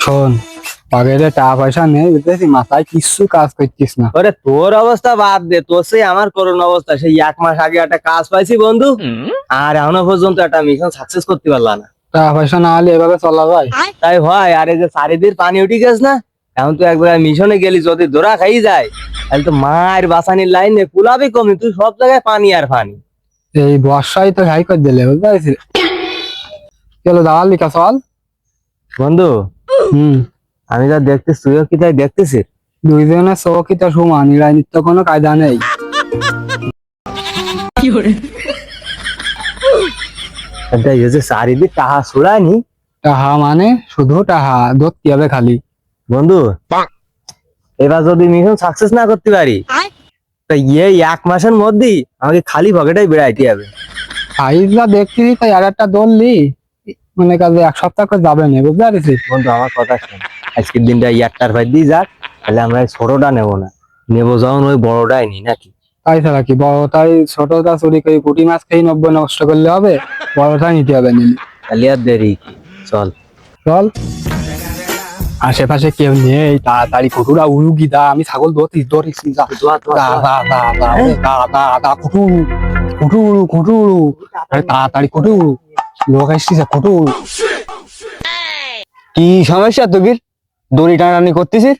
শোন, পকেটে টাকা পয়সা নেই বুঝতেছি, মাথায় কিচ্ছু কাজ করছিস না। ওরে তোর অবস্থা বাদ দে, তোর সেই আমার করোন অবস্থা। সেই 1 মাস আগে একটা কাজ পাইছি বন্ধু, আর এখনো পর্যন্ত একটা মিশন সাকসেস করতে পারলাম না। টাকা পয়সা না হলে এভাবে চলা যায়? তাই হয়, আর এই যে চারিদির পানি উঠে গেছ না, এখন তো একবার মিশনে গেলি যদি ধরা খাই যায়, তাহলে তো মায়ের বাসানির লাইনে কুলাবি কমি, তুই সব জায়গায় পানি আর পানি। এই বর্ষায় তো হাই করে দিলে, বুঝতে পারছিস? চলো দাঁড়াল লিখা চল। বন্ধু, হুম। আমি যা দেখতেছি তুইও কি তাই দেখতেছিস? দুইজনের চৌকিটা সমান, নিরানির তো কোনো কায়দা নেই। এই যে চারিদিক টাহা ছুড়ায়নি টাহা মানে শুধু টাহা, ধরতে হবে খালি। বন্ধু, এবার যদি মিশন সাকসেস না করতে পারি, তা এই 1 মাসের মধ্যেই আমাকে খালি পকেটাই বেড়াইতে হবে। সাইজটা দেখছিস তাই আর একটা ধরলি, মানে কাজে 1 সপ্তাহ করে যাবে না, বুঝতে পারছিস? বন্ধু আমার কথা শোন, আজকের দিনটা ইয়ারটার ভাই দিয়ে যাক, তাহলে আমরা এই ছোটটা নেবো না, নেবো যখন ওই বড়টাই নি নাকি। তাই ছাড়া কি, বড়টাই ছোটটা চুরি করে পুঁটি মাছ খেয়ে 90 নষ্ট করলে হবে? বড়টাই নিতে হবে নিলি। তাহলে আর দেরি কি, চল। চল। আশেপাশে কেউ নেই, তাড়াতাড়ি কুটুরা উড়ুগি দা, আমি ছাগল ধরিস যা। দোয়া, দোয়া, দা দোয়া। দা দা দা দা দা দা কুটুরু কুটুরু কুটুরু, আরে তাড়াতাড়ি কুটুরু, লোক আসছে কুটুরু। কি সমস্যা তোর? দড়ি টানাটানি করতেছিস?